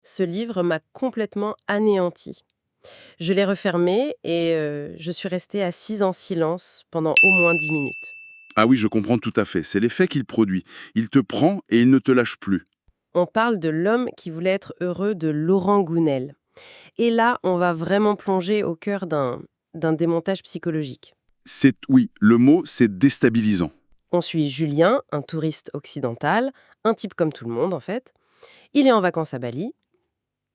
Ce livre m'a complètement anéantie. Je l'ai refermé et je suis restée assise en silence pendant au moins 10 minutes. Ah oui, je comprends tout à fait. C'est l'effet qu'il produit. Il te prend et il ne te lâche plus. On parle de L'homme qui voulait être heureux de Laurent Gounel. Et là, on va vraiment plonger au cœur d'un démontage psychologique. Oui, le mot, c'est déstabilisant. On suit Julien, un touriste occidental, un type comme tout le monde en fait. Il est en vacances à Bali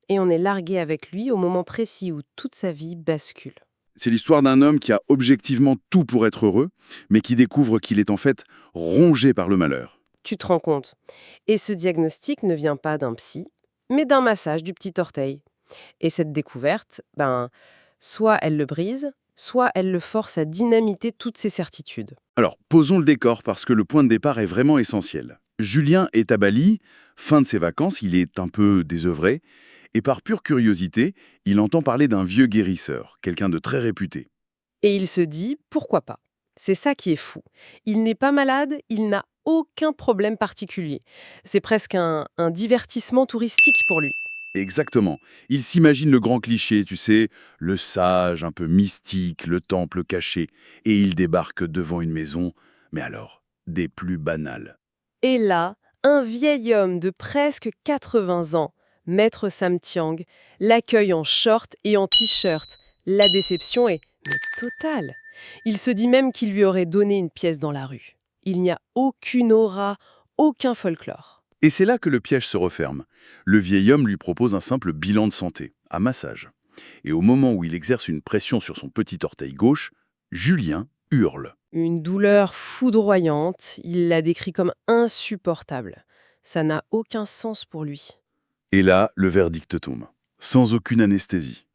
et on est largué avec lui au moment précis où toute sa vie bascule. C'est l'histoire d'un homme qui a objectivement tout pour être heureux, mais qui découvre qu'il est en fait rongé par le malheur. Tu te rends compte. Et ce diagnostic ne vient pas d'un psy, mais d'un massage du petit orteil. Et cette découverte, soit elle le brise, soit elle le force à dynamiter toutes ses certitudes. Alors, posons le décor parce que le point de départ est vraiment essentiel. Julien est à Bali, fin de ses vacances, il est un peu désœuvré, et par pure curiosité, il entend parler d'un vieux guérisseur, quelqu'un de très réputé. Et il se dit, pourquoi pas? C'est ça qui est fou. Il n'est pas malade, il n'a aucun problème particulier. C'est presque un divertissement touristique pour lui. Exactement. Il s'imagine le grand cliché, tu sais, le sage, un peu mystique, le temple caché, et il débarque devant une maison, mais alors, des plus banales. Et là, un vieil homme de presque 80 ans, Maître Sam Tiang, l'accueille en short et en t-shirt. La déception est totale. Il se dit même qu'il lui aurait donné une pièce dans la rue. Il n'y a aucune aura, aucun folklore. Et c'est là que le piège se referme. Le vieil homme lui propose un simple bilan de santé, un massage. Et au moment où il exerce une pression sur son petit orteil gauche, Julien hurle. Une douleur foudroyante, il la décrit comme insupportable. Ça n'a aucun sens pour lui. Et là, le verdict tombe, sans aucune anesthésie.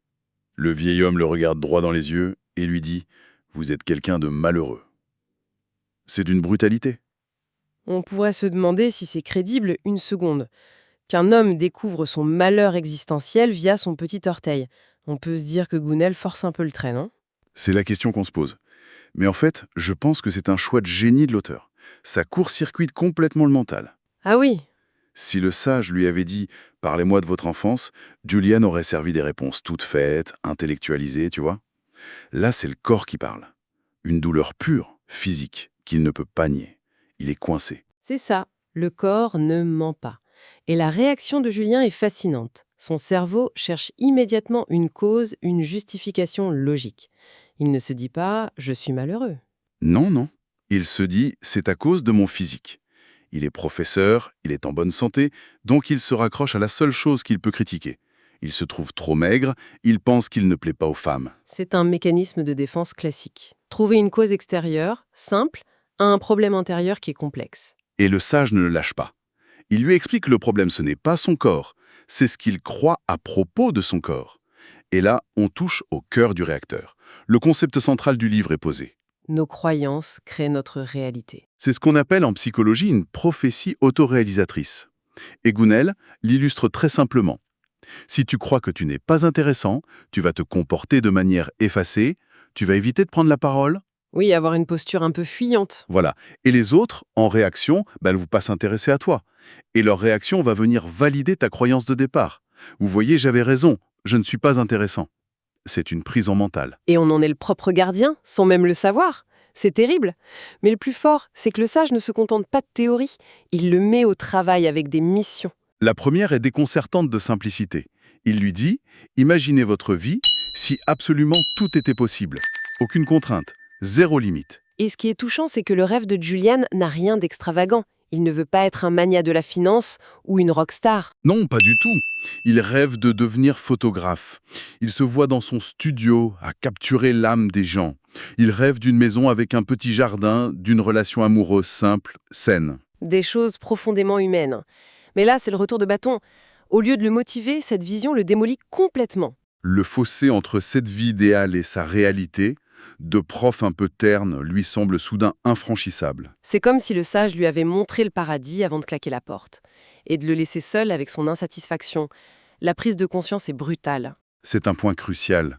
Le vieil homme le regarde droit dans les yeux et lui dit « Vous êtes quelqu'un de malheureux ». C'est d'une brutalité. On pourrait se demander si c'est crédible une seconde. Qu'un homme découvre son malheur existentiel via son petit orteil. On peut se dire que Gounel force un peu le trait, non? C'est la question qu'on se pose. Mais en fait, je pense que c'est un choix de génie de l'auteur. Ça court-circuite complètement le mental. Ah oui, Si le sage lui avait dit « Parlez-moi de votre enfance », Julian aurait servi des réponses toutes faites, intellectualisées, tu vois. Là, c'est le corps qui parle. Une douleur pure, physique, qu'il ne peut pas nier. Il est coincé. c'est ça. Le corps ne ment pas. Et la réaction de Julien est fascinante. Son cerveau cherche immédiatement une cause, une justification logique. Il ne se dit pas « je suis malheureux ». Non, non. Il se dit « C'est à cause de mon physique ». Il est professeur, il est en bonne santé, donc il se raccroche à la seule chose qu'il peut critiquer. Il se trouve trop maigre, il pense qu'il ne plaît pas aux femmes. C'est un mécanisme de défense classique. Trouver une cause extérieure, simple, à un problème intérieur qui est complexe. Et le sage ne le lâche pas. Il lui explique que le problème, ce n'est pas son corps, c'est ce qu'il croit à propos de son corps. Et là, on touche au cœur du réacteur. Le concept central du livre est posé. Nos croyances créent notre réalité. C'est ce qu'on appelle en psychologie une prophétie autoréalisatrice. Et Gounel l'illustre très simplement. Si tu crois que tu n'es pas intéressant, tu vas te comporter de manière effacée, tu vas éviter de prendre la parole. Oui, avoir une posture un peu fuyante. Voilà. Et les autres, en réaction, elles ne vont pas s'intéresser à toi. Et leur réaction va venir valider ta croyance de départ. Vous voyez, j'avais raison, je ne suis pas intéressant. C'est une prison mentale. Et on en est le propre gardien, sans même le savoir. C'est terrible. Mais le plus fort, c'est que le sage ne se contente pas de théorie. Il le met au travail avec des missions. La première est déconcertante de simplicité. Il lui dit « Imaginez votre vie si absolument tout était possible. Aucune contrainte, zéro limite. Et ce qui est touchant, c'est que le rêve de Julian n'a rien d'extravagant. Il ne veut pas être un magnat de la finance ou une rockstar. » Non, pas du tout. Il rêve de devenir photographe. Il se voit dans son studio à capturer l'âme des gens. Il rêve d'une maison avec un petit jardin, d'une relation amoureuse simple, saine. Des choses profondément humaines. Mais là, c'est le retour de bâton. Au lieu de le motiver, cette vision le démolit complètement. Le fossé entre cette vie idéale et sa réalité, de prof un peu terne, lui semble soudain infranchissable. C'est comme si le sage lui avait montré le paradis avant de claquer la porte. Et de le laisser seul avec son insatisfaction. La prise de conscience est brutale. C'est un point crucial.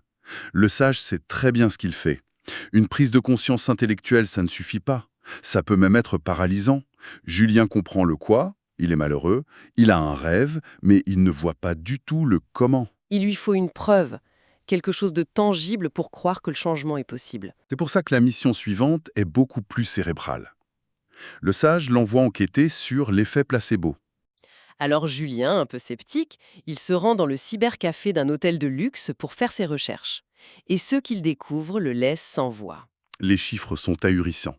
Le sage sait très bien ce qu'il fait. Une prise de conscience intellectuelle, ça ne suffit pas. Ça peut même être paralysant. Julien comprend le quoi, il est malheureux, il a un rêve, mais il ne voit pas du tout le comment. Il lui faut une preuve, quelque chose de tangible pour croire que le changement est possible. C'est pour ça que la mission suivante est beaucoup plus cérébrale. Le sage l'envoie enquêter sur l'effet placebo. Alors Julien, un peu sceptique, il se rend dans le cybercafé d'un hôtel de luxe pour faire ses recherches. Et ce qu'il découvre le laisse sans voix. Les chiffres sont ahurissants.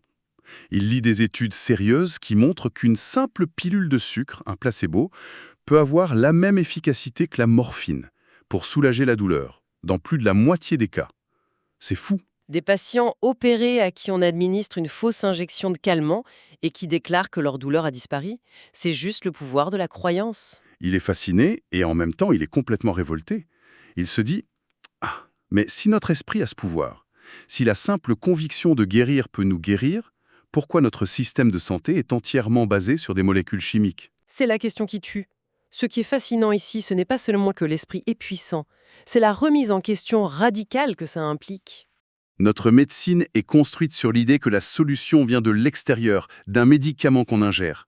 Il lit des études sérieuses qui montrent qu'une simple pilule de sucre, un placebo, peut avoir la même efficacité que la morphine pour soulager la douleur, dans plus de la moitié des cas. C'est fou. Des patients opérés à qui on administre une fausse injection de calmant et qui déclarent que leur douleur a disparu, c'est juste le pouvoir de la croyance. Il est fasciné et en même temps il est complètement révolté. Il se dit « Ah, mais si notre esprit a ce pouvoir, si la simple conviction de guérir peut nous guérir, pourquoi notre système de santé est entièrement basé sur des molécules chimiques ?» C'est la question qui tue. Ce qui est fascinant ici, ce n'est pas seulement que l'esprit est puissant, c'est la remise en question radicale que ça implique. Notre médecine est construite sur l'idée que la solution vient de l'extérieur, d'un médicament qu'on ingère.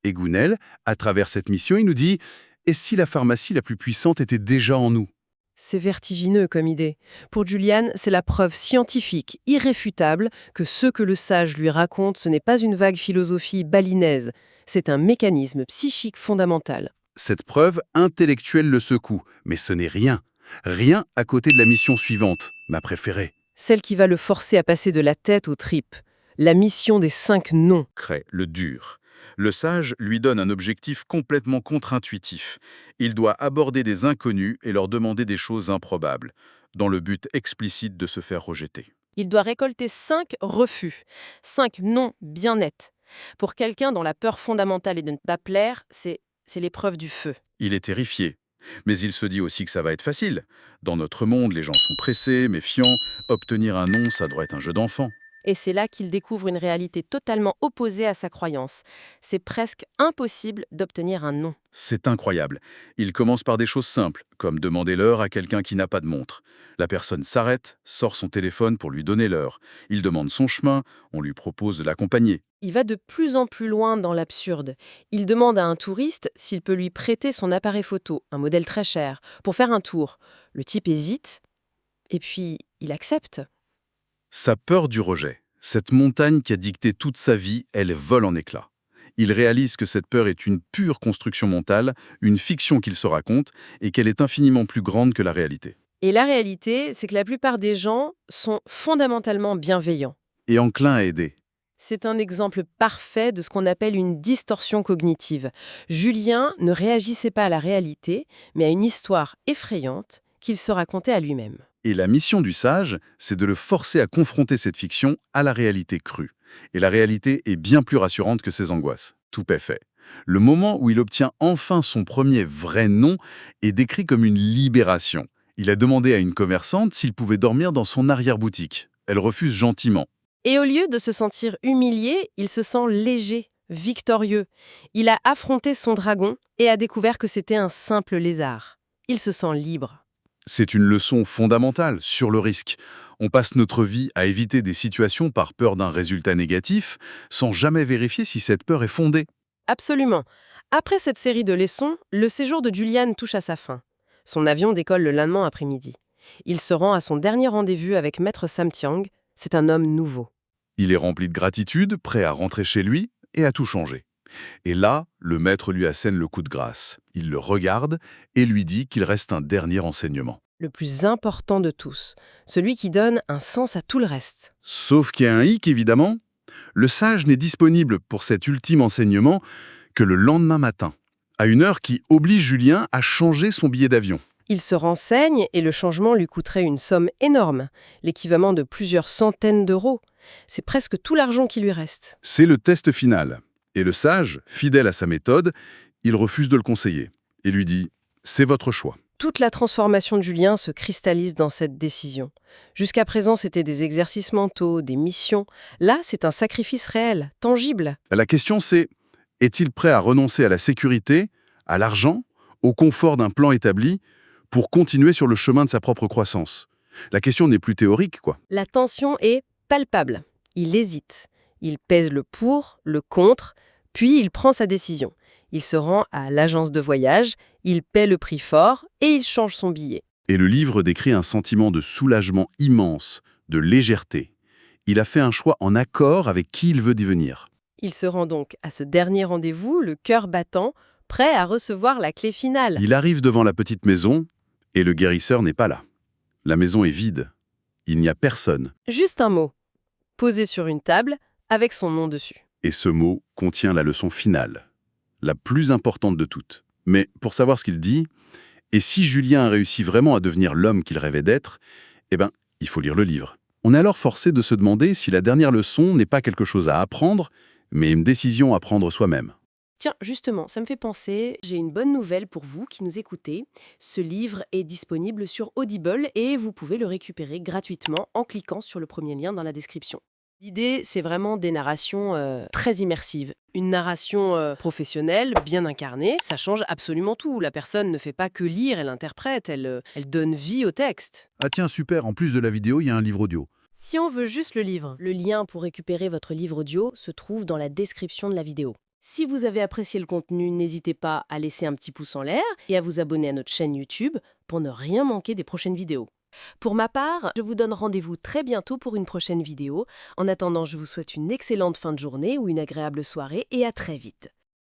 Et Gounel, à travers cette mission, il nous dit « Et si la pharmacie la plus puissante était déjà en nous ?» C'est vertigineux comme idée. Pour Julian, c'est la preuve scientifique, irréfutable, que ce que le sage lui raconte, ce n'est pas une vague philosophie balinaise, c'est un mécanisme psychique fondamental. Cette preuve intellectuelle le secoue, mais ce n'est rien. Rien à côté de la mission suivante, ma préférée. Celle qui va le forcer à passer de la tête aux tripes. La mission des 5 non. Crée le dur. Le sage lui donne un objectif complètement contre-intuitif. Il doit aborder des inconnus et leur demander des choses improbables, dans le but explicite de se faire rejeter. Il doit récolter 5 refus. 5 non bien nets. Pour quelqu'un dont la peur fondamentale est de ne pas plaire, c'est l'épreuve du feu. Il est terrifié. Mais il se dit aussi que ça va être facile. Dans notre monde, les gens sont pressés, méfiants. Obtenir un non, ça doit être un jeu d'enfant. Et c'est là qu'il découvre une réalité totalement opposée à sa croyance. C'est presque impossible d'obtenir un non. C'est incroyable. Il commence par des choses simples, comme demander l'heure à quelqu'un qui n'a pas de montre. La personne s'arrête, sort son téléphone pour lui donner l'heure. Il demande son chemin, on lui propose de l'accompagner. Il va de plus en plus loin dans l'absurde. Il demande à un touriste s'il peut lui prêter son appareil photo, un modèle très cher, pour faire un tour. Le type hésite, et puis il accepte. Sa peur du rejet, cette montagne qui a dicté toute sa vie, elle vole en éclats. Il réalise que cette peur est une pure construction mentale, une fiction qu'il se raconte, et qu'elle est infiniment plus grande que la réalité. Et la réalité, c'est que la plupart des gens sont fondamentalement bienveillants. Et enclin à aider. C'est un exemple parfait de ce qu'on appelle une distorsion cognitive. Julien ne réagissait pas à la réalité, mais à une histoire effrayante qu'il se racontait à lui-même. Et la mission du sage, c'est de le forcer à confronter cette fiction à la réalité crue. Et la réalité est bien plus rassurante que ses angoisses. Tout est fait. Le moment où il obtient enfin son premier vrai non est décrit comme une libération. Il a demandé à une commerçante s'il pouvait dormir dans son arrière-boutique. Elle refuse gentiment. Et au lieu de se sentir humilié, il se sent léger, victorieux. Il a affronté son dragon et a découvert que c'était un simple lézard. Il se sent libre. C'est une leçon fondamentale sur le risque. On passe notre vie à éviter des situations par peur d'un résultat négatif, sans jamais vérifier si cette peur est fondée. Absolument. Après cette série de leçons, le séjour de Julian touche à sa fin. Son avion décolle le lendemain après-midi. Il se rend à son dernier rendez-vous avec Maître Sam Tiang. C'est un homme nouveau. Il est rempli de gratitude, prêt à rentrer chez lui et à tout changer. Et là, le maître lui assène le coup de grâce. Il le regarde et lui dit qu'il reste un dernier enseignement. Le plus important de tous, celui qui donne un sens à tout le reste. Sauf qu'il y a un hic, évidemment. Le sage n'est disponible pour cet ultime enseignement que le lendemain matin, à une heure qui oblige Julien à changer son billet d'avion. Il se renseigne et le changement lui coûterait une somme énorme, l'équivalent de plusieurs centaines d'euros. C'est presque tout l'argent qui lui reste. C'est le test final. Et le sage, fidèle à sa méthode, il refuse de le conseiller et lui dit « C'est votre choix ». Toute la transformation de Julien se cristallise dans cette décision. Jusqu'à présent, c'était des exercices mentaux, des missions. Là, c'est un sacrifice réel, tangible. La question c'est, est-il prêt à renoncer à la sécurité, à l'argent, au confort d'un plan établi pour continuer sur le chemin de sa propre croissance? La question n'est plus théorique, quoi. La tension est palpable. Il hésite. Il pèse le pour, le contre, puis il prend sa décision. Il se rend à l'agence de voyage, il paie le prix fort et il change son billet. Et le livre décrit un sentiment de soulagement immense, de légèreté. Il a fait un choix en accord avec qui il veut devenir. Il se rend donc à ce dernier rendez-vous, le cœur battant, prêt à recevoir la clé finale. Il arrive devant la petite maison et le guérisseur n'est pas là. La maison est vide. Il n'y a personne. Juste un mot, posé sur une table, avec son nom dessus. Et ce mot contient la leçon finale, la plus importante de toutes. Mais pour savoir ce qu'il dit, et si Julien a réussi vraiment à devenir l'homme qu'il rêvait d'être, eh ben, il faut lire le livre. On est alors forcé de se demander si la dernière leçon n'est pas quelque chose à apprendre, mais une décision à prendre soi-même. Tiens, justement, ça me fait penser, j'ai une bonne nouvelle pour vous qui nous écoutez. Ce livre est disponible sur Audible et vous pouvez le récupérer gratuitement en cliquant sur le premier lien dans la description. L'idée, c'est vraiment des narrations très immersives. Une narration professionnelle, bien incarnée, ça change absolument tout. La personne ne fait pas que lire, elle interprète, elle donne vie au texte. Ah tiens, super, en plus de la vidéo, il y a un livre audio. Si on veut juste le livre, le lien pour récupérer votre livre audio se trouve dans la description de la vidéo. Si vous avez apprécié le contenu, n'hésitez pas à laisser un petit pouce en l'air et à vous abonner à notre chaîne YouTube pour ne rien manquer des prochaines vidéos. Pour ma part, je vous donne rendez-vous très bientôt pour une prochaine vidéo. En attendant, je vous souhaite une excellente fin de journée ou une agréable soirée et à très vite.